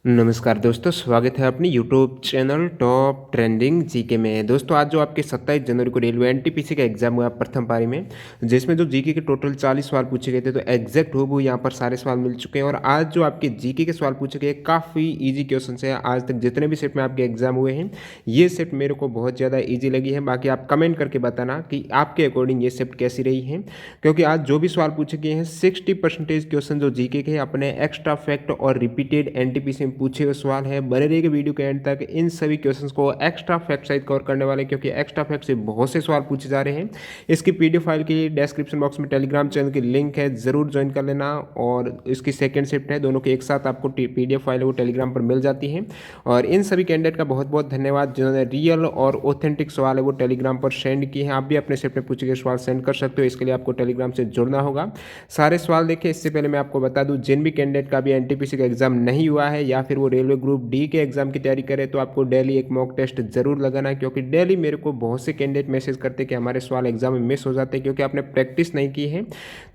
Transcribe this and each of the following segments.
नमस्कार दोस्तों, स्वागत है अपनी YouTube channel top trending GK में। दोस्तों आज जो आपके 27 जनवरी को रेलवे एनटीपीसी का एग्जाम हुआ प्रथम पारी में, जिसमें जो जीके के टोटल 40 सवाल पूछे गए थे, तो एग्जैक्ट हो वो यहाँ पर सारे सवाल मिल चुके हैं। और आज जो आपके जीके के सवाल पूछे गए काफ़ी ईजी क्वेश्चन है। आज तक जितने भी सेट में आपके एग्जाम हुए हैं, ये सेट मेरे को बहुत ज़्यादा ईजी लगी है। बाकी आप कमेंट करके बताना कि आपके अकॉर्डिंग ये सेट कैसी रही है, क्योंकि आज जो भी सवाल पूछे गए हैं 60% क्वेश्चन जो जीके के अपने एक्स्ट्रा फैक्ट और रिपीटेड एनटीपीसी पूछे हुए सवाल है। बने रहिएगा वीडियो के एंड तक। इन सभी क्वेश्चंस को एक्स्ट्रा फैक्ट सहित कवर करने वाले, क्योंकि एक्स्ट्रा फैक्ट से बहुत से सवाल पूछे जा रहे हैं। इसकी पीडीएफ फाइल के लिए डिस्क्रिप्शन बॉक्स में टेलीग्राम चैनल की लिंक है, जरूर ज्वाइन कर लेना। और इसकी सेकंड शिफ्ट है, दोनों के एक साथ आपको पीडीएफ फाइल वो टेलीग्राम पर मिल जाती है। और इन सभी कैंडिडेट का बहुत बहुत धन्यवाद जिन्होंने रियल और ऑथेंटिक सवाल है वो टेलीग्राम पर सेंड किए हैं। आप भी अपने शिफ्ट में पूछे गए सवाल सेंड कर सकते हो। इसके लिए आपको टेलीग्राम से जुड़ना होगा। सारे सवाल देखें। इससे पहले मैं आपको बता दूं, जिन भी कैंडिडेट का भी एनटीपीसी का एग्जाम नहीं हुआ है या फिर वो रेलवे ग्रुप डी के एग्जाम की तैयारी करें, तो आपको डेली एक मॉक टेस्ट जरूर लगाना है। क्योंकि डेली मेरे को बहुत से कैंडिडेट मैसेज करते हैं कि हमारे सवाल एग्जाम में मिस हो जाते हैं क्योंकि आपने प्रैक्टिस नहीं की है।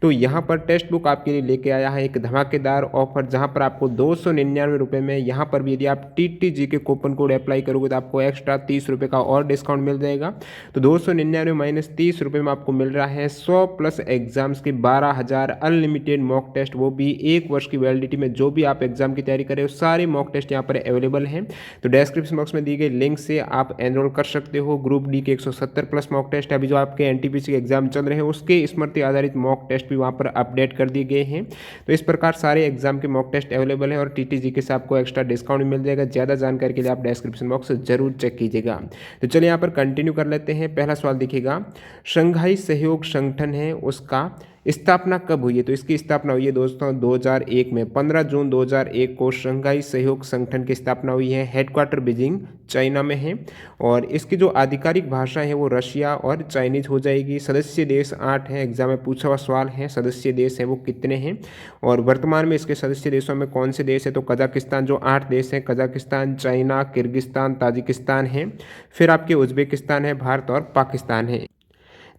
तो यहाँ पर टेक्स्ट बुक आपके लिए लेके आया है एक धमाकेदार ऑफर, जहाँ पर आपको 299 रुपये में, यहाँ पर भी यदि आप TTG के कूपन कोड अप्लाई करोगे तो आपको एक्स्ट्रा 30 रुपये का और डिस्काउंट मिल जाएगा। तो 299 माइनस 30 रुपये में आपको मिल रहा है 100 प्लस एग्जाम्स की 12,000 अनलिमिटेड मॉक टेस्ट, वो भी 1 वर्ष की वैलिडिटी में। जो भी आप एग्जाम की तैयारी करें सारे मॉक टेस्ट यहाँ पर अवेलेबल हैं। तो डिस्क्रिप्शन बॉक्स में दी गई लिंक से आप एनरोल कर सकते हो। ग्रुप डी के 170 प्लस मॉक टेस्ट, अभी जो आपके एनटीपीसी के एग्जाम चल रहे हैं उसके स्मृति आधारित मॉक टेस्ट भी वहाँ पर अपडेट कर दिए गए हैं। तो इस प्रकार सारे एग्जाम के मॉक टेस्ट अवेलेबल है और TTG के से आपको एक्स्ट्रा डिस्काउंट मिल जाएगा। ज़्यादा जानकारी के लिए आप डिस्क्रिप्शन बॉक्स जरूर चेक कीजिएगा। तो चलिए यहाँ पर कंटिन्यू कर लेते हैं। पहला सवाल देखिएगा, शंघाई सहयोग संगठन है उसका स्थापना कब हुई है? तो इसकी स्थापना हुई है दोस्तों 2001 में। 15 जून 2001 को शंघाई सहयोग संगठन की स्थापना हुई है। हेडक्वार्टर बीजिंग चाइना में है। और इसकी जो आधिकारिक भाषा है वो रशिया और चाइनीज हो जाएगी। सदस्य देश 8 हैं। एग्जाम में पूछा हुआ सवाल है, सदस्य देश है वो कितने हैं और वर्तमान में इसके सदस्य देशों में कौन से देश है? तो कजाकिस्तान, जो 8 देश हैं, कजाकिस्तान, चाइना, किर्गिस्तान, ताजिकिस्तान है। फिर आपके उज्बेकिस्तान है, भारत और पाकिस्तान है।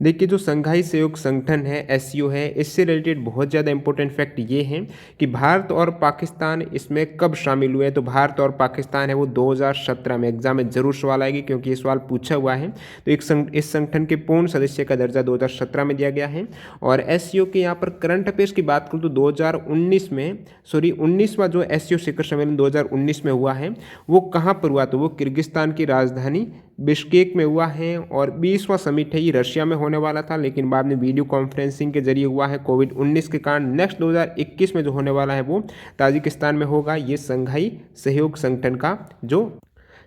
देखिए, जो शंघाई सहयोग संगठन है SCO है, इससे रिलेटेड बहुत ज़्यादा इंपॉर्टेंट फैक्ट ये हैं कि भारत और पाकिस्तान इसमें कब शामिल हुए। तो भारत और पाकिस्तान है वो 2017 में। एग्जाम में जरूर सवाल आएगी क्योंकि ये सवाल पूछा हुआ है। तो इस संगठन के पूर्ण सदस्य का दर्जा 2017 में दिया गया है। और SCO के यहाँ पर करंट अफेयर्स की बात करूँ तो 2019 में, 19वां जो SCO शिखर सम्मेलन 2019 में हुआ है वो कहाँ पर हुआ? तो वो किर्गिस्तान की राजधानी बिश्केक में हुआ है। और 20वां समिट है ये रशिया में होने वाला था, लेकिन बाद में वीडियो कॉन्फ्रेंसिंग के जरिए हुआ है कोविड-19 के कारण। नेक्स्ट 2021 में जो होने वाला है वो ताजिकिस्तान में होगा। ये शंघाई सहयोग संगठन का जो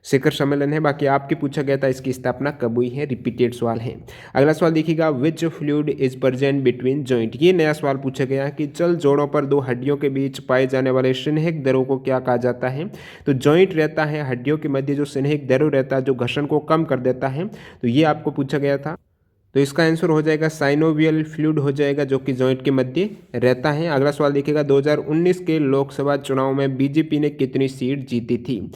शिखर सम्मेलन है। बाकी आपके पूछा गया था इसकी स्थापना कब हुई है, रिपीटेड सवाल है। अगला सवाल देखिएगा, which fluid is present between joint. ये नया सवाल पूछा गया है कि चल जोड़ों पर दो हड्डियों के बीच पाए जाने वाले स्नेहक दरों को क्या कहा जाता है? तो जॉइंट रहता है, हड्डियों के मध्य जो स्नेहक दरों रहता है जो घर्षण को कम कर देता है। तो ये आपको पूछा गया था। तो इसका आंसर हो जाएगा साइनोवियल फ्लूइड हो जाएगा, जो कि जॉइंट के मध्य रहता है। अगला सवाल देखिएगा, 2019 के लोकसभा चुनाव में बीजेपी ने कितनी सीट जीती थी?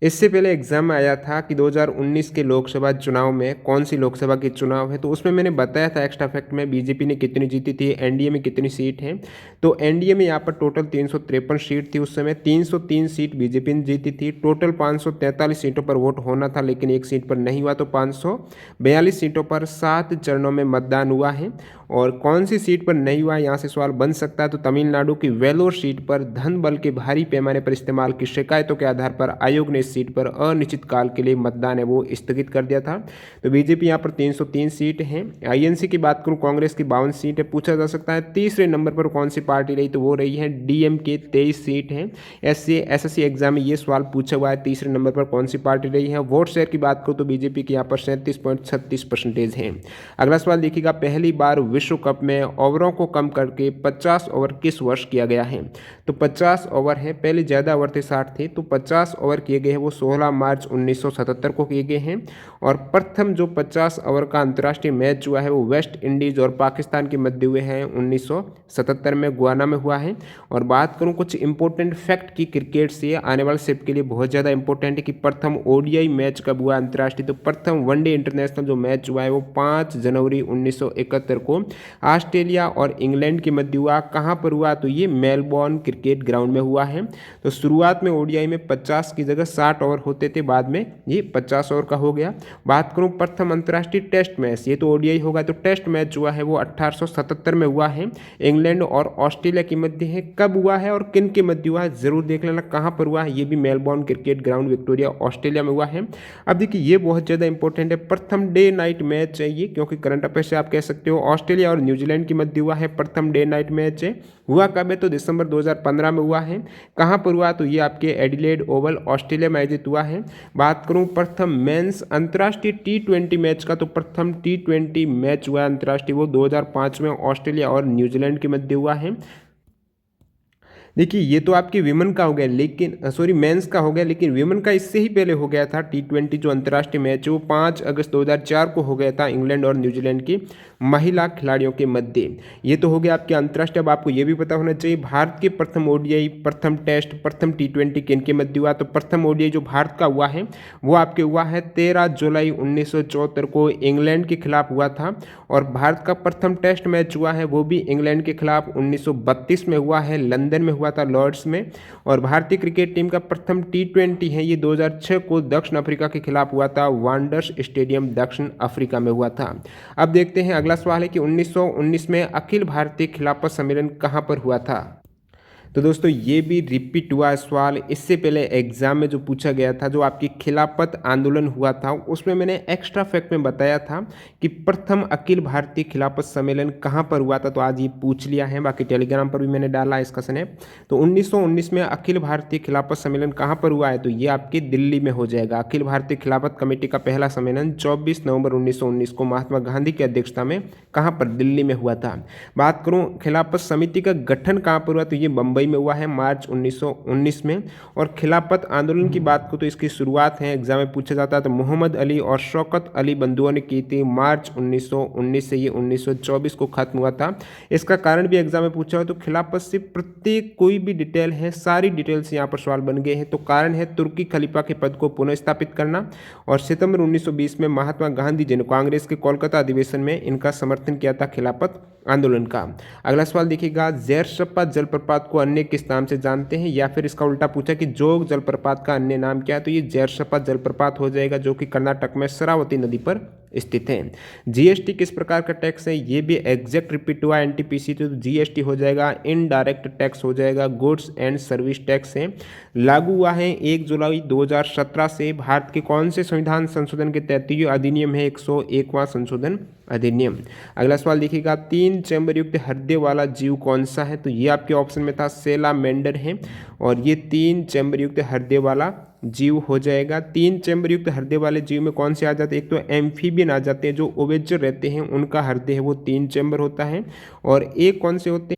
इससे पहले एग्जाम में आया था कि 2019 के लोकसभा चुनाव में कौन सी लोकसभा की चुनाव है, तो उसमें मैंने बताया था एक्स्ट्रा फैक्ट में बीजेपी ने कितनी जीती थी, एनडीए में कितनी सीट है। तो एनडीए में यहाँ पर टोटल 353 सीट थी उस समय। 303 सीट बीजेपी ने जीती थी। टोटल 543 सीटों पर वोट होना था, लेकिन एक सीट पर नहीं हुआ। तो 542 सीटों पर 7 चरणों में मतदान हुआ है। और कौन सी सीट पर नहीं हुआ, यहाँ से सवाल बन सकता है। तो तमिलनाडु की वेलोर सीट पर धन बल के भारी पैमाने पर इस्तेमाल की शिकायतों के आधार पर आयोग ने इस सीट पर अनिश्चित काल के लिए मतदान है वो स्थगित कर दिया था। तो बीजेपी यहाँ पर 303 सीट हैं। आईएनसी की बात करूँ, कांग्रेस की 52 सीट है। पूछा जा सकता है तीसरे नंबर पर कौन सी पार्टी रही, तो वो रही है DMK, 23 सीट है। SSC एग्जाम में ये सवाल पूछा हुआ है, तीसरे नंबर पर कौन सी पार्टी रही है। वोट शेयर की बात करूँ तो बीजेपी की यहाँ पर 37.36% है। अगला सवाल देखिएगा, पहली बार विश्व कप में ओवरों को कम करके 50 ओवर किस वर्ष किया गया है? तो 50 ओवर है, पहले ज़्यादा ओवर थे 60 थे, तो 50 ओवर किए गए हैं वो 16 मार्च 1977 को किए गए हैं। और प्रथम जो 50 ओवर का अंतर्राष्ट्रीय मैच हुआ है वो वेस्ट इंडीज़ और पाकिस्तान के मध्य हुए हैं 1977 में गुआना में हुआ है। और बात करूं कुछ इंपॉर्टेंट फैक्ट की क्रिकेट से, आने वाले शिफ्ट के लिए बहुत ज़्यादा इंपॉर्टेंट है कि प्रथम ODI मैच कब हुआ अंतर्राष्ट्रीय? तो प्रथम वनडे इंटरनेशनल जो मैच हुआ है वो 5 जनवरी 1971 को ऑस्ट्रेलिया और इंग्लैंड के मध्य हुआ। कहाँ पर हुआ? तो ये मेलबोर्न क्रिकेट ग्राउंड में हुआ है। तो शुरुआत में ओडीआई में 50 की जगह 60 ओवर होते थे, बाद में ये 50 ओवर का हो गया। बात करूं प्रथम अंतर्राष्ट्रीय टेस्ट मैच, ये तो ओडीआई होगा, तो टेस्ट मैच हुआ है वो 1877 में हुआ है, इंग्लैंड और ऑस्ट्रेलिया के मध्य है। कब हुआ है और किन के मध्य हुआ है जरूर देख लेना। कहाँ पर हुआ है? ये भी Melbourne cricket ground Victoria Australia में हुआ है। अब देखिए ये बहुत ज़्यादा इंपॉर्टेंट है, प्रथम डे नाइट मैच है ये, क्योंकि करंट अफेयर से आप कह सकते हो। ऑस्ट्रेलिया और न्यूजीलैंड के मध्य हुआ है, प्रथम डे नाइट मैच है। हुआ कब है? तो दिसंबर 2015 में हुआ है। कहाँ पर हुआ? तो ये आपके एडिलेड ओवल ऑस्ट्रेलिया में आयोजित हुआ है। बात करूं प्रथम मेंस अंतर्राष्ट्रीय टी20 मैच का, तो प्रथम टी20 मैच हुआ अंतर्राष्ट्रीय वो 2005 में ऑस्ट्रेलिया और न्यूजीलैंड के मध्य हुआ है। देखिए ये तो आपके विमेन का हो गया, लेकिन सॉरी मेंस का हो गया, लेकिन विमेन का इससे ही पहले हो गया था। टी20 जो अंतर्राष्ट्रीय मैच है वो 5 अगस्त 2004 को हो गया था, इंग्लैंड और न्यूजीलैंड की महिला खिलाड़ियों के मध्य। ये तो हो गया आपके अंतर्राष्ट्रीय। अब आपको ये भी पता होना चाहिए भारत के प्रथम ओडीआई, प्रथम टेस्ट, प्रथम टी20 किन के मध्य हुआ? तो प्रथम ओडीआई जो भारत का हुआ है वो आपके हुआ है 13 जुलाई 1974 को इंग्लैंड के खिलाफ हुआ था। और भारत का प्रथम टेस्ट मैच हुआ है वो भी इंग्लैंड के खिलाफ 1932 में हुआ है, लंदन में हुआ था, लॉर्ड्स में। और भारतीय क्रिकेट टीम का प्रथम टी20 है ये 2006 को दक्षिण अफ्रीका के खिलाफ हुआ था, वांडर्स स्टेडियम दक्षिण अफ्रीका में हुआ था। अब देखते हैं अगला सवाल है कि 1919 में अखिल भारतीय खिलाफत सम्मेलन कहाँ पर हुआ था? तो दोस्तों ये भी रिपीट हुआ सवाल, इससे पहले एग्जाम में जो पूछा गया था, जो आपकी खिलाफत आंदोलन हुआ था उसमें मैंने एक्स्ट्रा फैक्ट में बताया था कि प्रथम अखिल भारतीय खिलाफत सम्मेलन कहाँ पर हुआ था। तो आज ये पूछ लिया है, बाकी टेलीग्राम पर भी मैंने डाला इसका स्नैप। तो 1919 में अखिल भारतीय खिलाफत सम्मेलन कहाँ पर हुआ है? तो ये आपके दिल्ली में हो जाएगा। अखिल भारतीय खिलाफत कमेटी का पहला सम्मेलन 24 नवंबर 1919 को महात्मा गांधी की अध्यक्षता में कहाँ पर? दिल्ली में हुआ था। बात करूँ खिलाफत समिति का गठन कहाँ पर हुआ? तो ये बम्बई में हुआ है मार्च 1919 में। और खिलाफत आंदोलन की बात को तो इसकी शुरुआत है, एग्जाम में पूछा जाता है, तो मोहम्मद अली और शौकत अली बंधुओं ने की थी मार्च 1919 से ये 1924 को खत्म हुआ था। इसका कारण भी एग्जाम में पूछा हो, तो खिलाफत से प्रत्येक कोई भी डिटेल है, सारी डिटेल्स यहाँ पर सवाल बन गए हैं। तो कारण है तुर्की खलीफा के पद को पुनः स्थापित करना। और सितंबर 1920 में महात्मा गांधी जी ने कांग्रेस के कोलकाता अधिवेशन में इनका समर्थन किया था खिलाफत आंदोलन का। अगला सवाल देखिएगा, जैरसप्पा जलप्रपात को अन्य किस नाम से जानते हैं? या फिर इसका उल्टा पूछा कि जोग जलप्रपात का अन्य नाम क्या है? तो ये जैरसप्पा जलप्रपात हो जाएगा, जो कि कर्नाटक में शरावती नदी पर स्थित है। जीएसटी किस प्रकार का टैक्स है? ये भी एग्जैक्ट रिपीट हुआ एनटीपीसी, तो जीएसटी हो जाएगा इनडायरेक्ट टैक्स हो जाएगा, गुड्स एंड सर्विस टैक्स है। लागू हुआ है 1 जुलाई 2017 से। भारत के कौन से संविधान संशोधन के तहत? ये अधिनियम है 101वां संशोधन अधिनियम। अगला सवाल देखिएगा, 3 चैम्बर युक्त हृदय वाला जीव कौन सा है? तो ये आपके ऑप्शन में था सेलामेंडर है, और ये 3 चैम्बर युक्त हृदय वाला जीव हो जाएगा। 3 चैम्बर युक्त हृदय वाले जीव में कौन से आ जाते हैं? एक तो एम्फीबियन आ जाते हैं, जो ओवेजर रहते हैं उनका हृदय है वो 3 चैम्बर होता है। और एक कौन से होते हैं?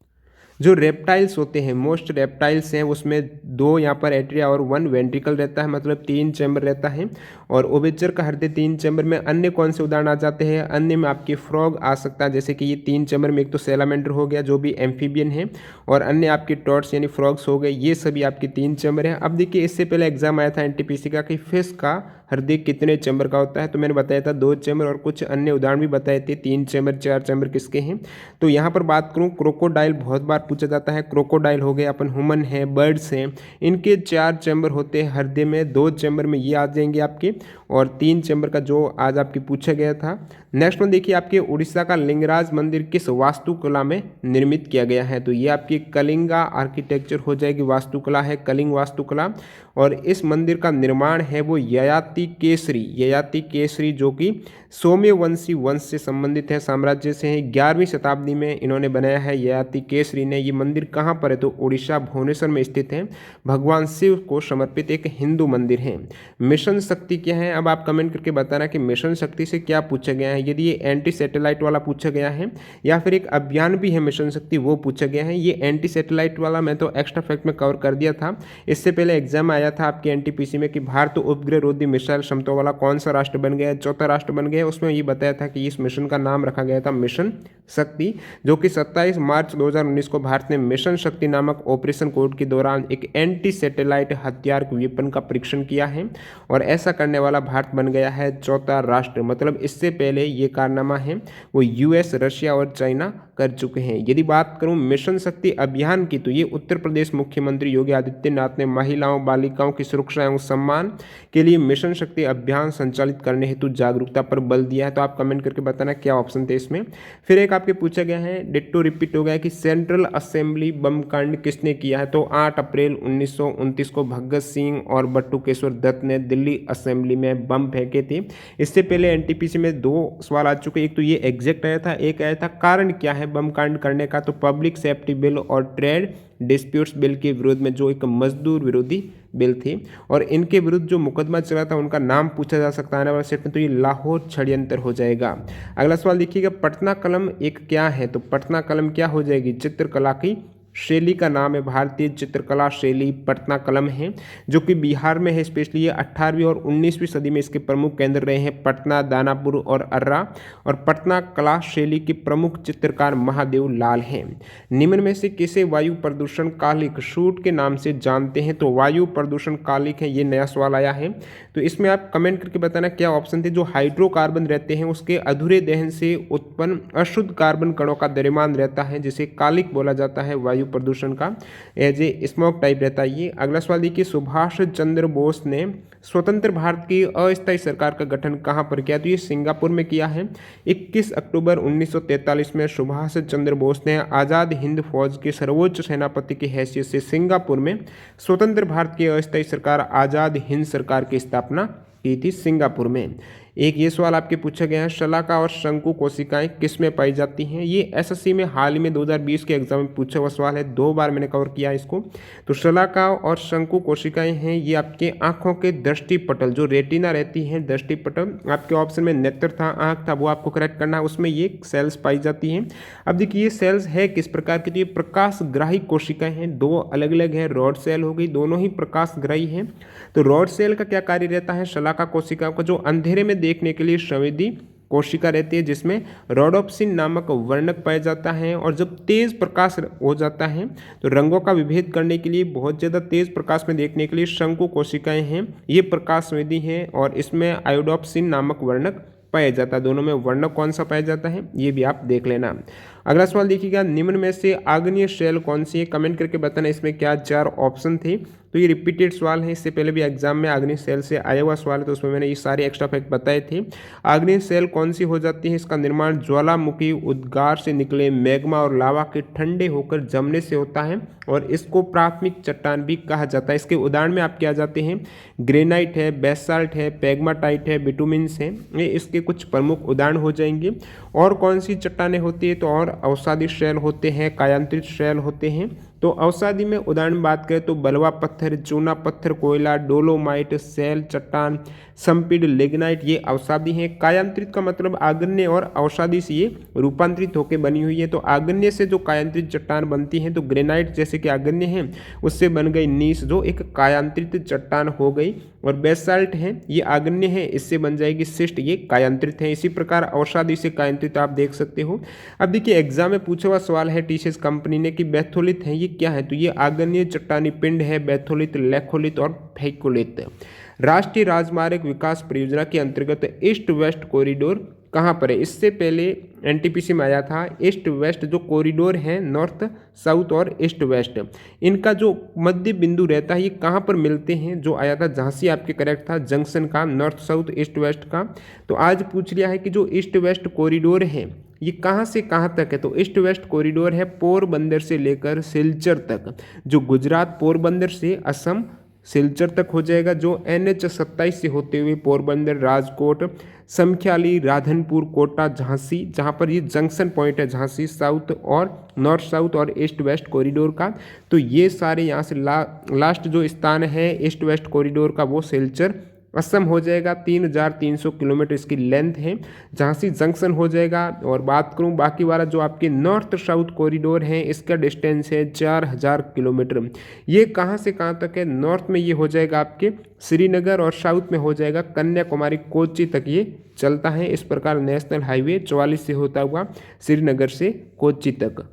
जो रेप्टाइल्स होते हैं, मोस्ट रेप्टाइल्स हैं उसमें 2 यहाँ पर एट्रिया और 1 वेंट्रिकल रहता है, मतलब 3 चैम्बर रहता है। और ओवेजर का हृदय 3 चैम्बर में। अन्य कौन से उदाहरण आ जाते हैं? अन्य में आपके फ्रॉग आ सकता है, जैसे कि ये 3 चैम्बर में। एक तो सैलामेंडर हो गया जो भी एम्फीबियन है, और अन्य आपके टॉर्ट्स यानी फ्रॉग्स हो गए, ये सभी आपके 3 चैम्बर हैं। अब देखिए इससे पहले एग्जाम आया था एनटीपीसी का कि फिश का हृदय कितने चैम्बर का होता है? तो मैंने बताया था 2 चैम्बर, और कुछ अन्य उदाहरण भी बताए थे 3 चैम्बर 4 चैम्बर किसके हैं। तो यहाँ पर बात करूँ क्रोकोडाइल बहुत बार पूछा जाता है। क्रोकोडाइल हो गए, अपन ह्यूमन है, बर्ड्स हैं, इनके 4 चैम्बर होते हैं हृदय में, 2 चैम्बर में ये आ जाएंगे आपके, और 3 चैम्बर का जो आज आपके पूछा गया था। नेक्स्ट वन देखिए, आपके उड़ीसा का लिंगराज मंदिर किस वास्तुकला में निर्मित किया गया है? तो ये आपकी कलिंगा आर्किटेक्चर हो जाएगी, वास्तुकला है कलिंग वास्तुकला। और इस मंदिर का निर्माण है वो ययाति केसरी जो कि सौम्यवंशी वंश से संबंधित है, साम्राज्य से है। 11वीं शताब्दी में इन्होंने बनाया है ययाति केसरी ने। ये मंदिर कहाँ पर है? तो उड़ीसा भुवनेश्वर में स्थित है। भगवान शिव को समर्पित एक हिंदू मंदिर है। मिशन शक्ति क्या है? अब आप कमेंट करके बताना कि मिशन शक्ति से क्या पूछा गया है। यदि ये एंटी सैटेलाइट वाला पूछा गया है, या फिर एक अभियान भी है मिशन शक्ति वो पूछा गया है। ये एंटी सैटेलाइट वाला मैं तो एक्स्ट्रा फैक्ट में कवर कर दिया था। इससे पहले एग्जाम आया था आपके एनटीपीसी में कि भारत उपग्रह रोधी मिसाइल क्षमता वाला कौन सा राष्ट्र बन गया है? चौथा राष्ट्र बन गया है। उसमें ये बताया था कि इस मिशन का नाम रखा गया था मिशन शक्ति, जो कि 27 मार्च 2019 को भारत ने मिशन शक्ति नामक ऑपरेशन कोड के दौरान एक एंटी सैटेलाइट हथियार वेपन का परीक्षण किया है। और ऐसा करने वाला भारत बन गया है चौथा राष्ट्र। मतलब इससे पहले ये कारनामा है वो यूएस, रशिया और चाइना कर चुके हैं। यदि बात करूं मिशन शक्ति अभियान की, तो ये उत्तर प्रदेश मुख्यमंत्री योगी आदित्यनाथ ने महिलाओं बालिकाओं की सुरक्षा एवं सम्मान के लिए मिशन शक्ति अभियान संचालित करने हेतु जागरूकता पर बल दिया है। तो आप कमेंट करके बताना क्या ऑप्शन थे इसमें। फिर एक आपके पूछा गया है, डिट्टो रिपीट हो गया कि सेंट्रल असेंबली बम कांड किसने किया है? तो 8 अप्रैल 1929 को भगत सिंह और बटुकेश्वर दत्त ने दिल्ली असेंबली में बम फेंके थे। इससे पहले एनटीपीसी में 2 सवाल आ चुके, एक तो ये एग्जैक्ट आया था, एक आया था कारण क्या है बम कांड करने का। तो पब्लिक सेफ्टी बिल और ट्रेड डिस्प्यूट्स बिल के विरोध में, जो एक मजदूर विरोधी बिल थी, और इनके विरुद्ध जो मुकदमा चला था उनका नाम पूछा जा सकता है आने वाले सेट में, तो ये लाहौर षड्यंत्र हो जाएगा। अगला सवाल देखिएगा, पटना कलम एक क्या है? तो पटना कलम क्या हो जाएगी? चित्रकला की शैली का नाम है, भारतीय चित्रकला शैली पटना कलम है, जो कि बिहार में है। स्पेशली ये 18वीं और 19वीं सदी में इसके प्रमुख केंद्र रहे हैं पटना, दानापुर और अर्रा। और पटना कला शैली के प्रमुख चित्रकार महादेव लाल हैं। निम्न में से किसे वायु प्रदूषण कालिक शूट के नाम से जानते हैं? तो वायु प्रदूषण कालिक है, ये नया सवाल आया है। तो इसमें आप कमेंट करके बताना क्या ऑप्शन थे। जो हाइड्रोकार्बन रहते हैं उसके अधूरे दहन से उत्पन्न अशुद्ध कार्बन कणों का द्रव्यमान रहता है, जिसे कालिक बोला जाता है। वायु प्रदूषण का एज ए स्मोक टाइप रहता है ये। अगला सवाल देखिए, सुभाष चंद्र बोस ने स्वतंत्र भारत की अस्थायी सरकार का गठन कहां पर किया? तो ये सिंगापुर में किया है। 21 अक्टूबर 1943 में सुभाष चंद्र बोस ने आज़ाद हिंद फौज के सर्वोच्च सेनापति की हैसियत से सिंगापुर में स्वतंत्र भारत की अस्थायी सरकार आज़ाद हिंद सरकार की स्थापना की थी सिंगापुर में। एक ये सवाल आपके पूछा गया है, शलाका और शंकु कोशिकाएं किस में पाई जाती हैं? ये एसएससी में हाल ही में 2020 के एग्जाम में पूछा हुआ सवाल है, 2 बार मैंने कवर किया इसको। तो शलाका और शंकु कोशिकाएं हैं ये आपके आंखों के दृष्टिपटल, जो रेटिना रहती है दृष्टिपटल, आपके ऑप्शन में नेत्र था, आंख था, वो आपको करेक्ट करना है, उसमें ये सेल्स पाई जाती हैं। अब देखिए ये सेल्स है किस प्रकार की? तो ये प्रकाशग्राही कोशिकाएं हैं, 2 अलग अलग है। रॉड सेल हो गई, दोनों ही प्रकाशग्राही हैं। तो रॉड सेल का क्या कार्य रहता है? शलाका कोशिका का जो अंधेरे में देखने के लिए संवेदी कोशिका रहती है, जिसमें रोडोप्सिन नामक वर्णक पाया जाता है। और जब तेज प्रकाश हो जाता है तो रंगों का विभेद करने के लिए, बहुत ज़्यादा तेज प्रकाश में देखने के लिए शंकु कोशिकाएं हैं, ये प्रकाश संवेदी हैं और इसमें आयोडोप्सिन नामक वर्णक पाया जाता है। दोनों में वर्णक कौन सा पाया जाता है ये भी आप देख लेना। अगला सवाल देखिएगा, निम्न में से आग्नेय शैल कौन सी है? कमेंट करके बताना इसमें क्या 4 ऑप्शन थे। तो ये रिपीटेड सवाल है, इससे पहले भी एग्जाम में आग्नेय शैल से आया हुआ सवाल है, तो उसमें मैंने ये सारे एक्स्ट्रा फैक्ट बताए थे। आग्नेय शैल कौन सी हो जाती है? इसका निर्माण ज्वालामुखी उद्गार से निकले मैग्मा और लावा के ठंडे होकर जमने से होता है और इसको प्राथमिक चट्टान भी कहा जाता है। इसके उदाहरण में आपके आ जाते हैं ग्रेनाइट है, बेसाल्ट है, पेग्माटाइट है, बिटुमिन्स है, ये इसके कुछ प्रमुख उदाहरण हो जाएंगे। और कौन सी चट्टानें होती है? तो और अवसादी शैल होते हैं, कायांतरित शैल होते हैं। तो अवसादी में उदाहरण बात करें तो बलवा पत्थर, चूना पत्थर, कोयला, डोलोमाइट, शैल चट्टान, संपीड, लिग्नाइट, ये अवसादी हैं। कायांतरित का मतलब आग्नेय और अवसादी से ये रूपांतरित होकर बनी हुई है। तो आग्नेय से जो कायांतरित चट्टान बनती है, तो ग्रेनाइट जैसे कि आग्नेय है, उससे बन गई नीस, जो एक कायांतरित चट्टान हो गई। और बेसाल्ट है, ये आग्नेय है, इससे बन जाएगी शिस्ट, ये कायांतरित है। इसी प्रकार अवसादी से कायांतरित आप देख सकते हो। अब देखिए एग्जाम में पूछा हुआ सवाल है टीसीएस कंपनी ने कि बैथोलिथ है, ये क्या है? तो ये आग्नेय चट्टानी पिंड है, बैथोलिथ, लेखोलिथ और फैकोलिथ। राष्ट्रीय राजमार्ग विकास परियोजना के अंतर्गत ईस्ट वेस्ट कॉरिडोर कहाँ पर है? इससे पहले एनटीपीसी में आया था ईस्ट वेस्ट जो कॉरिडोर है, नॉर्थ साउथ और ईस्ट वेस्ट, इनका जो मध्य बिंदु रहता है ये कहाँ पर मिलते हैं? जो आया था झांसी आपके करेक्ट था, जंक्शन का, नॉर्थ साउथ ईस्ट वेस्ट का। तो आज पूछ लिया है कि जो ईस्ट वेस्ट कॉरिडोर है ये कहाँ से कहाँ तक है? तो ईस्ट वेस्ट कॉरिडोर है पोरबंदर से लेकर सिलचर तक, जो गुजरात पोरबंदर से असम सिलचर तक हो जाएगा, जो NH27 से होते हुए पोरबंदर, राजकोट, समख्याली, राधनपुर, कोटा, झांसी, जहाँ पर ये जंक्शन पॉइंट है झांसी साउथ और नॉर्थ साउथ और ईस्ट वेस्ट कॉरिडोर का। तो ये सारे यहाँ से लास्ट जो स्थान है ईस्ट वेस्ट कॉरिडोर का वो सिलचर असम हो जाएगा। 3300 किलोमीटर इसकी लेंथ है, झांसी जंक्शन हो जाएगा। और बात करूं बाकी वाला जो आपके नॉर्थ साउथ कॉरिडोर है, इसका डिस्टेंस है 4000 किलोमीटर। ये कहां से कहां तक है? नॉर्थ में ये हो जाएगा आपके श्रीनगर और साउथ में हो जाएगा कन्याकुमारी, कोच्चि तक ये चलता है। इस प्रकार नेशनल हाईवे 44 से होता हुआ श्रीनगर से कोच्चि तक।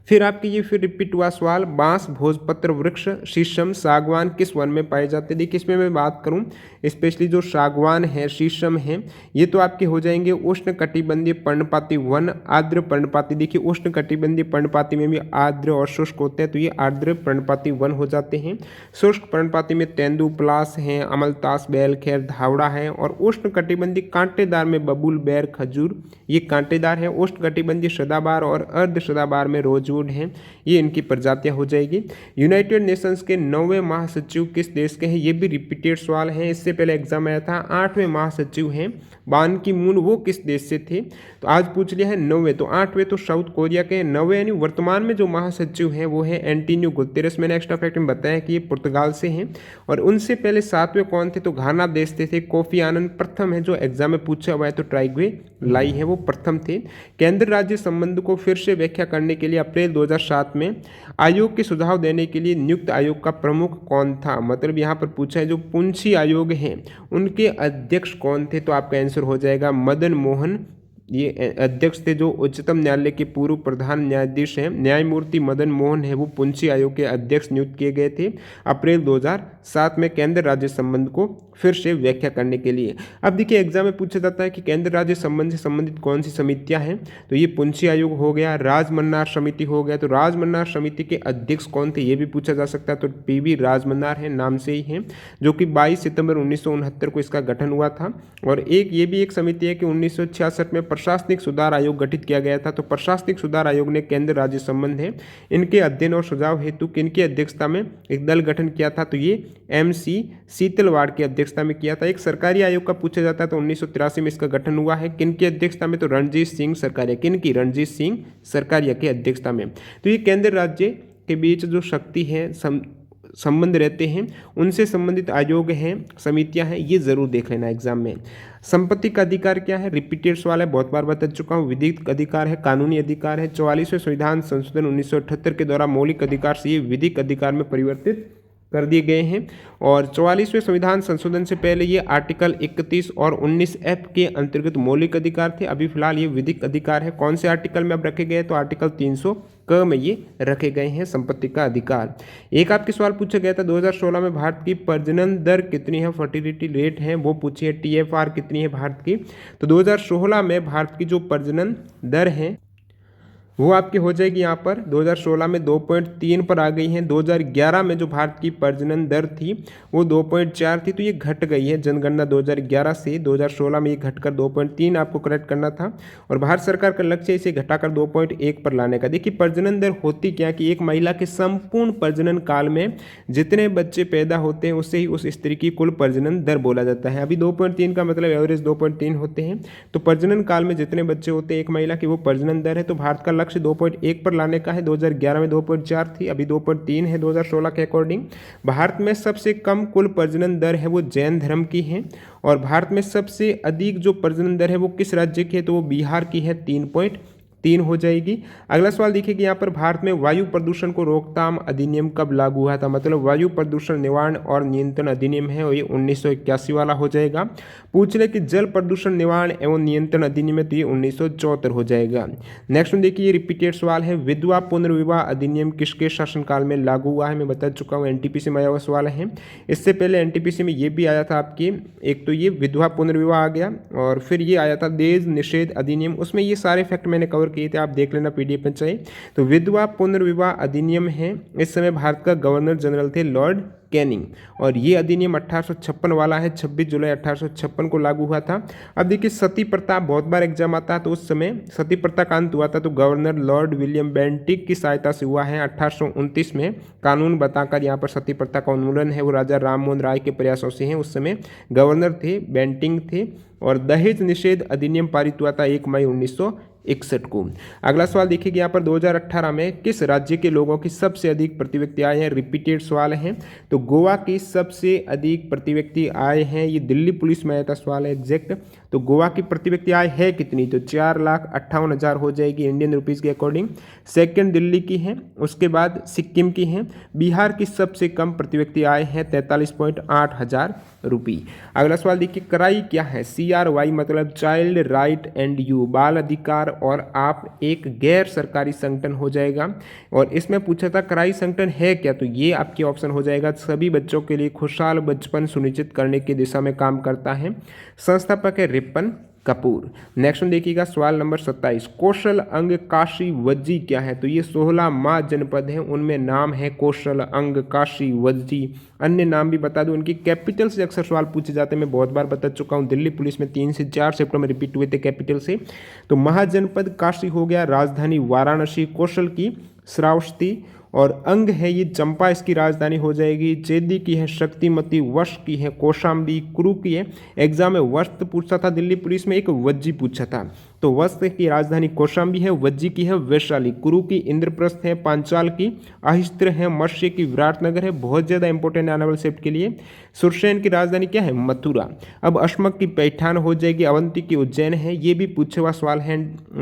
फिर आपके ये फिर रिपीट हुआ सवाल, बांस, भोजपत्र वृक्ष, शीशम, सागवान किस वन में पाए जाते हैं। देखिए इसमें मैं बात करूं स्पेशली जो सागवान है, शीशम है, ये तो आपके हो जाएंगे उष्ण कटिबंधीय पर्णपाती वन, आर्द्र पर्णपाती। देखिए उष्ण कटिबंधीय पर्णपाती में भी आर्द्र और शुष्क होते हैं, तो ये आर्द्र पर्णपाती वन हो जाते हैं। शुष्क पर्णपाती में तेंदु, पलास है, अमलतास, बेल, खैर, धावड़ा है। और उष्ण कटिबंधीय कांटेदार में बबूल, बेर, खजूर, ये कांटेदार है। उष्ण कटिबंधीय सदाबहार और अर्ध सदाबहार में रोजवुड है, ये इनकी प्रजातियां हो जाएगी। यूनाइटेड नेशंस के 9वें महासचिव किस देश के हैं, ये भी रिपीटेड सवाल है, इससे पहले एग्जाम आया था। 8वें महासचिव हैं बान की मून, वो किस देश से थे, तो आज पूछ लिया है 9वें, तो 8वें तो साउथ कोरिया के। 9वें यानी वर्तमान में जो महासचिव हैं वो है एंटोनियो गुतेरेस। मैंने एक्स्ट्रा फैक्ट में बताया कि ये पुर्तगाल से हैं। और उनसे पहले 7वें कौन थे, तो घाना देश से थे। कोफी आनंद प्रथम है, जो एग्जाम में पूछा हुआ है, तो ट्राइग्वे लाई है, वो प्रथम थे। केंद्र राज्य संबंध को फिर से व्याख्या करने के लिए अप्रैल 2007 में आयोग के सुझाव देने के लिए नियुक्त आयोग का प्रमुख कौन था, मतलब यहाँ पर पूछा है जो पुंछी आयोग है उनके अध्यक्ष कौन थे, तो आपका आंसर हो जाएगा मदन मोहन। ये अध्यक्ष थे, जो उच्चतम न्यायालय के पूर्व प्रधान न्यायाधीश हैं, न्यायमूर्ति मदन मोहन है, वो पुंछी आयोग के अध्यक्ष नियुक्त किए गए थे अप्रैल 2007 में केंद्र राज्य संबंध को फिर से व्याख्या करने के लिए। अब देखिए एग्जाम में पूछा जाता है कि केंद्र राज्य संबंध से संबंधित कौन सी समितियां हैं, तो ये पुंछी आयोग हो गया, राजमन्नार समिति हो गया। तो राजमन्नार समिति के अध्यक्ष कौन थे, ये भी पूछा जा सकता है, तो पीवी राजमन्नार है, नाम से ही है, जो कि 22 सितंबर 1969 को इसका गठन हुआ था। और ये भी एक समिति है कि 1966 में प्रशासनिक सुधार आयोग गठित किया गया था। तो प्रशासनिक सुधार आयोग ने केंद्र राज्य संबंध है इनके अध्ययन और सुझाव हेतु किनकी अध्यक्षता में एक दल गठन किया था, तो ये MC सीतलवाड़ की अध्यक्षता में किया था। एक सरकारी आयोग का पूछा जाता है, तो 1983 में इसका गठन हुआ है, किनकी अध्यक्षता में, तो रणजीत सिंह सरकारिया, किनकी, रणजीत सिंह सरकारिया की अध्यक्षता में। तो ये केंद्र राज्य के बीच जो शक्ति है संबंध रहते हैं उनसे संबंधित आयोग हैं, समितियां हैं, ये जरूर देख लेना एग्जाम में। संपत्ति का अधिकार क्या है, रिपीटेड सवाल है, बहुत बार बता चुका हूँ। विधिक अधिकार है, कानूनी अधिकार है। 44वें संविधान संशोधन 1978 के द्वारा मौलिक अधिकार से ये विधिक अधिकार में परिवर्तित कर दिए गए हैं। और 44वें संविधान संशोधन से पहले ये आर्टिकल 31 और 19F के अंतर्गत मौलिक अधिकार थे, अभी फिलहाल ये विधिक अधिकार है। कौन से आर्टिकल में अब रखे गए, तो आर्टिकल 300 क में ये रखे गए हैं संपत्ति का अधिकार। एक आपके सवाल पूछा गया था 2016 में भारत की प्रजनन दर कितनी है, फर्टिलिटी रेट है, वो पूछी है। TFR कितनी है भारत की, तो 2016 में भारत की जो प्रजनन दर है वो आपकी हो जाएगी यहाँ पर 2016 में 2.3 पर आ गई है। 2011 में जो भारत की प्रजनन दर थी वो 2.4 थी, तो ये घट गई है जनगणना 2011 से। 2016 में ये घटकर 2.3 आपको करेक्ट करना था, और भारत सरकार का लक्ष्य है इसे घटाकर 2.1 पर लाने का। देखिए प्रजनन दर होती क्या कि एक महिला के संपूर्ण प्रजनन काल में जितने बच्चे पैदा होते हैं उससे ही उस स्त्री की कुल प्रजनन दर बोला जाता है। अभी 2.3 का मतलब एवरेज 2.3 होते हैं, तो प्रजनन काल में जितने बच्चे होते हैं एक महिला की, वो प्रजनन दर है। तो भारत का लक्ष्य 2.1 पर लाने का है। 2011 में 2.4 थी, अभी 2.3 है 2016 के अकॉर्डिंग। भारत में सबसे कम कुल प्रजनन दर है वो जैन धर्म की है, और भारत में सबसे अधिक जो प्रजनन दर है वो किस राज्य की है, तो वो बिहार की है, 3.3 हो जाएगी। अगला सवाल देखिए कि यहाँ पर भारत में वायु प्रदूषण को रोकथाम अधिनियम कब लागू हुआ था, मतलब वायु प्रदूषण निवारण और नियंत्रण अधिनियम है, और ये 1981 वाला हो जाएगा। पूछ ले कि जल प्रदूषण निवारण एवं नियंत्रण अधिनियम है, तो ये 1974 हो जाएगा। नेक्स्ट में देखिए ये रिपीटेड सवाल है, विधवा पुनर्विवाह अधिनियम किसके शासनकाल में लागू हुआ है, मैं बता चुका हूँ, NTPC में आया हुआ सवाल है। इससे पहले NTPC में ये भी आया था आपकी, एक तो ये विधवा पुनर्विवाह आ गया, और फिर ये आया था दहेज निषेध अधिनियम, उसमें ये सारे फैक्ट मैंने कवर किए थे, आप देख लेना PDF में चाहिए। तो विधवा पुनर्विवाह अधिनियम है, इस समय भारत का गवर्नर जनरल थे लॉर्ड कैनिंग, और ये अधिनियम 1856 वाला है, 26 जुलाई 1856 को लागू हुआ था। अब देखिए सती प्रथा बहुत बार एग्जाम आता है, तो उस समय सती प्रथा का अंत हुआ था, तो गवर्नर लॉर्ड विलियम बेंटिक की सहायता से हुआ है। 1829 में कानून बताकर यहाँ पर सती प्रथा का उन्मूलन है वो राजा राम मोहन राय के प्रयासों से है, उस समय गवर्नर थे, बेंटिंग थे। और दहेज निषेध अधिनियम पारित हुआ था 1 मई 1961 को। अगला सवाल देखिए यहाँ पर 2018 में किस राज्य के लोगों की सबसे अधिक प्रति व्यक्ति आय है, रिपीटेड सवाल है। तो गोवा की सबसे अधिक प्रति व्यक्ति आय है, ये दिल्ली पुलिस में आया था सवाल है एग्जैक्ट। तो गोवा की प्रति व्यक्ति आय है कितनी, तो 4,58,000 हो जाएगी इंडियन रुपीज़ के अकॉर्डिंग। सेकंड दिल्ली की है, उसके बाद सिक्किम की है। बिहार की सबसे कम प्रति व्यक्ति आय है 43.8 हज़ार रुपये। अगला सवाल देखिए, कराई क्या है, CRY मतलब चाइल्ड राइट एंड यू, बाल अधिकार और आप एक गैर सरकारी संगठन हो जाएगा। और इसमें पूछा था कराई संगठन है क्या, तो ये आपकी ऑप्शन हो जाएगा। सभी बच्चों के लिए खुशहाल बचपन सुनिश्चित करने की दिशा में काम करता है। संस्थापक है रिपन कपूर। नेक्स्ट में देखिएगा सवाल नंबर 27, कौशल अंग काशी वज्जी क्या है, तो ये 16 महाजनपद हैं, उनमें नाम है कौशल अंग काशी वज्जी। अन्य नाम भी बता दूं, उनकी कैपिटल से अक्सर सवाल पूछे जाते हैं, मैं बहुत बार बता चुका हूं। दिल्ली पुलिस में 3 से 4 सेक्टर में रिपीट हुए थे कैपिटल से। तो महाजनपद काशी हो गया, राजधानी वाराणसी, कौशल की श्रावस्ती, और अंग है ये चंपा, इसकी राजधानी हो जाएगी। चेदी की है शक्तिमती, वश की है कौशाम्बी, कुरु की है, एग्जाम में वस्त पूछा था दिल्ली पुलिस में, एक वज्जी पूछा था। तो वस्त की राजधानी कौशाम्बी है, वज्जी की है वैशाली, कुरु की इंद्रप्रस्थ है, पांचाल की अहिस्त्र है, मत्स्य की विराटनगर है, बहुत ज़्यादा इंपॉर्टेंट है आने वाले शिफ्ट के लिए। सुरसेन की राजधानी क्या है, मथुरा। अब अश्मक की पैठान हो जाएगी, अवंती की उज्जैन है, ये भी पूछे हुआ सवाल है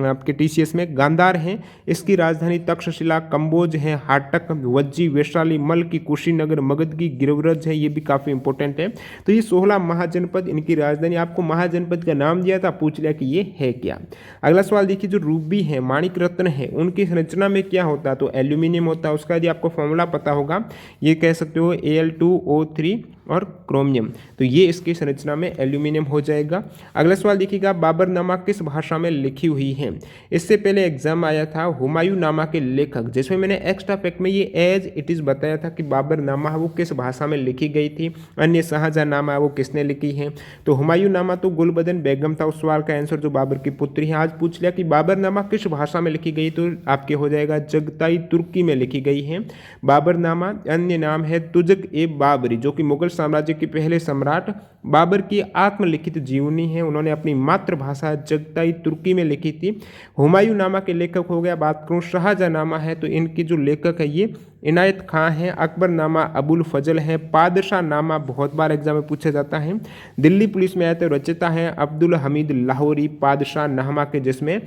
आपके टीसीएस में। गांधार है, इसकी राजधानी तक्षशिला, कंबोज है हाटक, वज्जी वैशाली, मल की कुशीनगर, मगध की गिरिव्रज है, ये भी काफ़ी इंपॉर्टेंट है। तो ये 16 महाजनपद, इनकी राजधानी। आपको महाजनपद का नाम दिया था, पूछ लिया कि ये है क्या। अगला सवाल देखिए, जो रूबी है, माणिक रत्न है, उनकी संरचना में क्या होता है, तो एल्यूमिनियम होता है। उसका यदि आपको फॉर्मूला पता होगा, ये कह सकते हो Al2O3 और क्रोमियम, तो ये इसकी संरचना में एल्यूमिनियम हो जाएगा। अगला सवाल देखिएगा, बाबरनामा किस भाषा में लिखी हुई है। इससे पहले एग्जाम आया था हुमायूंनामा के लेखक, जिसमें मैंने एक्स्ट्रा फैक्ट में ये एज इट इज़ बताया था कि बाबरनामा वो किस भाषा में लिखी गई थी। अन्य शाहजहांनामा वो किसने लिखी है, तो हुमायूंनामा तो गुलबदन बेगम था उस सवाल का आंसर, जो बाबर की पुत्री है। आज पूछ लिया कि बाबरनामा किस भाषा में लिखी गई, तो आपके हो जाएगा चगताई तुर्की में लिखी गई है बाबरनामा। अन्य नाम है तुजक ए बाबरी, जो कि मुगल साम्राज्य के पहले सम्राट बाबर की आत्मलिखित जीवनी है, उन्होंने अपनी मातृभाषा चगताई तुर्की में लिखी थी। हुमायूंनामा के लेखक हो गया। बात करूं शाहजहांनामा है, तो इनकी जो लेखक है ये इनायत खां है। अकबरनामा अबुल फजल है। पादशाह नामा बहुत बार एग्जाम में पूछा जाता है, दिल्ली पुलिस में आए थे, रचयिता है अब्दुल हमीद लाहौरी। पादशाह नामा के, जिसमें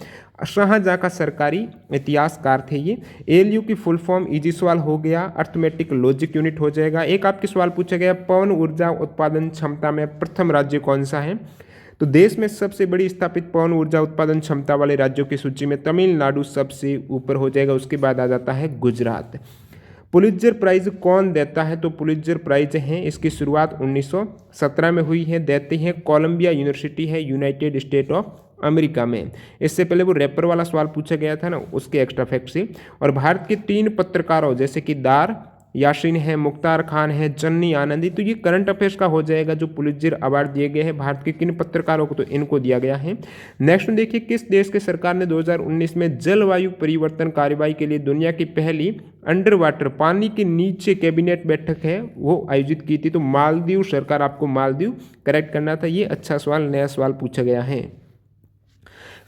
शाहजहां का सरकारी इतिहासकार थे ये। एएलयू की फुल फॉर्म, इजी सवाल हो गया, अर्थमेटिक लॉजिक यूनिट हो जाएगा। एक आपके सवाल पूछा गया, पवन ऊर्जा उत्पादन क्षमता में प्रथम राज्य कौन सा है, तो देश में सबसे बड़ी स्थापित पवन ऊर्जा उत्पादन क्षमता वाले राज्यों की सूची में तमिलनाडु सबसे ऊपर हो जाएगा, उसके बाद आ जाता है गुजरात। पुलित्जर प्राइज कौन देता है, तो पुलित्जर प्राइज है, इसकी शुरुआत 1917 में हुई है, देती है कोलंबिया यूनिवर्सिटी है, यूनाइटेड स्टेट ऑफ अमेरिका में। इससे पहले वो रैपर वाला सवाल पूछा गया था ना, उसके एक्स्ट्रा फैक्ट से। और भारत के 3 पत्रकारों जैसे कि दार याशीन है, मुख्तार खान है, चन्नी आनंदी, तो ये करंट अफेयर्स का हो जाएगा। जो पुलित्जर अवार्ड दिए गए हैं भारत के किन पत्रकारों को, तो इनको दिया गया है। नेक्स्ट में देखिए, किस देश के सरकार ने 2019 में जलवायु परिवर्तन कार्रवाई के लिए दुनिया की पहली अंडर वाटर, पानी के नीचे कैबिनेट बैठक है वो आयोजित की थी, तो मालदीव सरकार। आपको मालदीव करेक्ट करना था। ये अच्छा सवाल, नया सवाल पूछा गया है।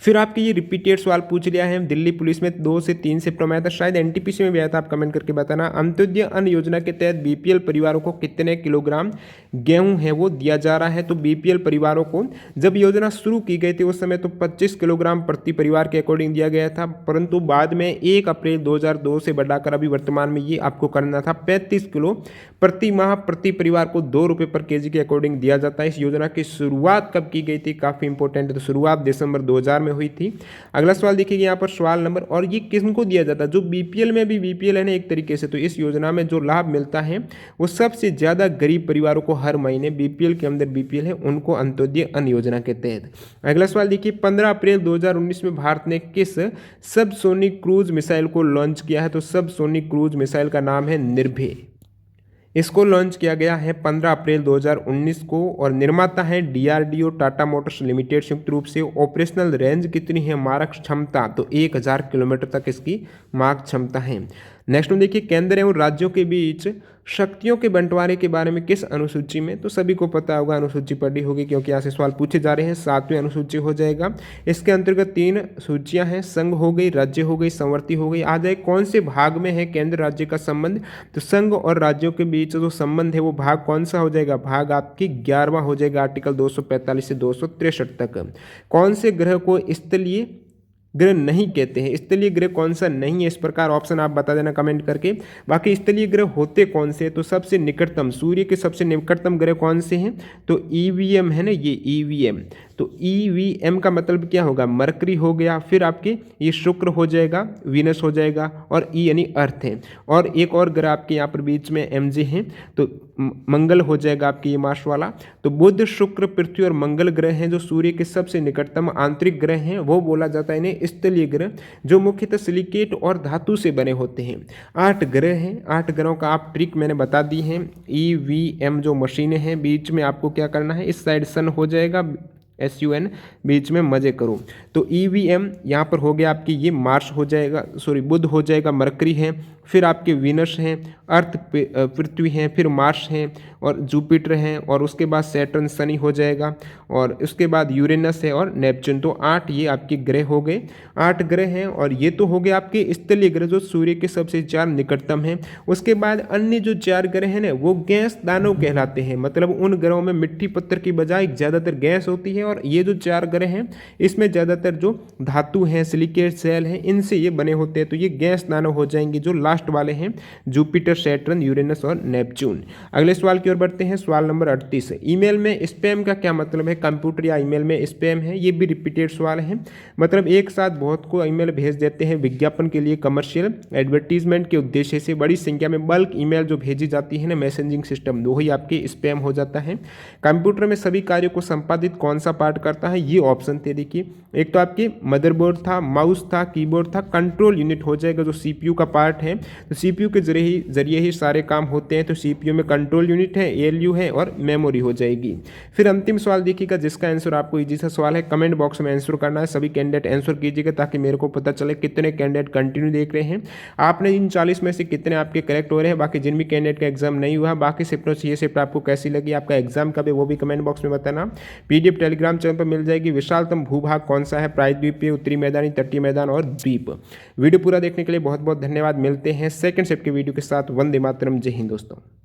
फिर आपके ये रिपीटेड सवाल पूछ लिया है, दिल्ली पुलिस में 2 से 3 सेप्टेम्बर में आया था, शायद एनटीपीसी में भी आया था, आप कमेंट करके बताना। अंत्योदय अन्न योजना के तहत बीपीएल परिवारों को कितने किलोग्राम गेहूं है वो दिया जा रहा है, तो बीपीएल परिवारों को जब योजना शुरू की गई थी उस समय तो 25 किलोग्राम प्रति परिवार के अकॉर्डिंग दिया गया था, परंतु बाद में 1 अप्रैल 2002 से बढ़ाकर अभी वर्तमान में ये आपको करना था 35 किलो प्रति माह प्रति परिवार को 2 रुपये पर केजी के अकॉर्डिंग दिया जाता है। इस योजना की शुरुआत कब की गई थी, काफ़ी इंपॉर्टेंट है, तो शुरुआत दिसंबर 2000 में हुई थी। अगला सवाल देखिए यहाँ पर सवाल नंबर, और ये किनको दिया जाता है, जो बीपीएल में भी बीपीएल है ना एक तरीके से, तो इस योजना में जो लाभ मिलता है वो सबसे ज़्यादा गरीब परिवारों को हर महीने बीपीएल के अंदर बीपीएल है उनको अंत्योदय अन्न योजना के तहत। अगला सवाल देखिए, 15 अप्रैल 2019 में भारत ने किस सबसोनिक क्रूज मिसाइल को लॉन्च किया है, तो सबसोनिक क्रूज मिसाइल का नाम है निर्भय। इसको लॉन्च किया गया है 15 अप्रैल 2019 को, और निर्माता है डीआरडीओ टाटा मोटर्स लिमिटेड संयुक्त रूप से। ऑपरेशनल रेंज कितनी है, मारक क्षमता, तो 1000 किलोमीटर तक इसकी मारक क्षमता है। नेक्स्ट में देखिए, केंद्र एवं राज्यों के बीच शक्तियों के बंटवारे के बारे में किस अनुसूची में, तो सभी को पता होगा, अनुसूची पढ़ी होगी क्योंकि यहाँ से सवाल पूछे जा रहे हैं। 7वीं अनुसूची हो जाएगा। इसके अंतर्गत 3 सूचियां हैं, संघ हो गई, राज्य हो गई, संवर्ती हो गई। आ जाए कौन से भाग में है केंद्र राज्य का संबंध, तो संघ और राज्यों के बीच जो संबंध है वो भाग कौन सा हो जाएगा, भाग आपकी 11वां हो जाएगा, आर्टिकल 245 से 263 तक। कौन से ग्रह को स्थलीय ग्रह नहीं कहते हैं, स्थलीय ग्रह कौन सा नहीं है, इस प्रकार ऑप्शन आप बता देना कमेंट करके। बाकी स्थलीय ग्रह होते कौन से, तो सबसे निकटतम सूर्य के सबसे निकटतम ग्रह कौन से हैं, तो ईवीएम है ना, ये ईवीएम, तो तो EVM का मतलब क्या होगा, मरकरी हो गया, फिर आपके ये शुक्र हो जाएगा, वीनस हो जाएगा, और ई यानी अर्थ है, और एक और ग्रह आपके यहाँ पर बीच में MJ है, तो मंगल हो जाएगा आपके ये मार्स वाला। तो बुध, शुक्र, पृथ्वी और मंगल ग्रह हैं जो सूर्य के सबसे निकटतम आंतरिक ग्रह हैं, वो बोला जाता है इन्हें स्थलीय ग्रह, जो मुख्यतः सिलिकेट और धातु से बने होते हैं। 8 ग्रह हैं, 8 ग्रहों का आप ट्रिक मैंने बता दी है। EVM जो मशीनें हैं, बीच में आपको क्या करना है, इस साइड सन हो जाएगा, SUN, बीच में मजे करो। तो EVM यहाँ पर हो गया आपकी ये मार्स हो जाएगा, सॉरी बुध हो जाएगा, मरकरी है, फिर आपके वीनस हैं, अर्थ पृथ्वी हैं, फिर मार्स हैं और जुपिटर हैं, और उसके बाद सैटर्न शनि हो जाएगा, और उसके बाद यूरेनस है और नेपच्यून। तो 8 ये आपके ग्रह हो गए, 8 ग्रह हैं, और ये तो हो गए आपके स्थलीय ग्रह जो सूर्य के सबसे 4 निकटतम हैं। उसके बाद अन्य जो 4 ग्रह हैं ना, वो गैस दानव कहलाते हैं, मतलब उन ग्रहों में मिट्टी पत्थर की बजाय ज़्यादातर गैस होती है, और ये जो 4 ग्रह हैं इसमें ज़्यादातर जो धातु हैं, सिलिकेट सेल हैं, इनसे ये बने होते हैं, तो ये गैस दानव हो जाएंगे जो लास्ट वाले हैं, जुपिटर, सैटर्न, यूरेनस और नेपच्यून। अगले सवाल की ओर बढ़ते हैं, सवाल नंबर 38। ईमेल में स्पैम का क्या मतलब है, कंप्यूटर या ईमेल में स्पैम है, ये भी रिपीटेड सवाल है, मतलब एक साथ बहुत को ईमेल भेज देते हैं विज्ञापन के लिए, कमर्शियल एडवर्टीजमेंट के उद्देश्य से बड़ी संख्या में बल्क ईमेल जो भेजी जाती है ना मैसेजिंग सिस्टम, वही आपके स्पैम हो जाता है। कंप्यूटर में सभी कार्यों को संपादित कौन सा पार्ट करता है, ये ऑप्शन थे देखिए, एक तो आपके मदरबोर्ड था, माउस था, कीबोर्ड था, कंट्रोल यूनिट हो जाएगा जो CPU का पार्ट है, तो CPU के जरिए ही सारे काम होते हैं, तो CPU में कंट्रोल यूनिट है, ALU है और मेमोरी हो जाएगी। फिर अंतिम सवाल देखिएगा जिसका आंसर आपको इजी सा सवाल है, कमेंट बॉक्स में आंसर करना है, सभी कैंडिडेट आंसर कीजिएगा ताकि मेरे को पता चले कितने कैंडिडेट कंटिन्यू देख रहे हैं, आपने इन 40 में से कितने आपके करेक्ट हो रहे हैं। बाकी जिन भी कैंडिडेट का एग्जाम नहीं हुआ, बाकी शिफ्ट ये शिफ्ट आपको कैसी लगी, आपका एग्जाम कब है वो भी कमेंट बॉक्स में बताना। PDF टेलीग्राम चैनल पर मिल जाएगी। विशालतम भूभाग कौन सा है, प्रायद्वीपीय, उत्तरी मैदानी, तटीय मैदान और द्वीप। वीडियो पूरा देखने के लिए बहुत बहुत धन्यवाद। मिलते हैं सेकंड शिफ्ट के वीडियो के साथ। वंदे मातरम, जय हिंद दोस्तों।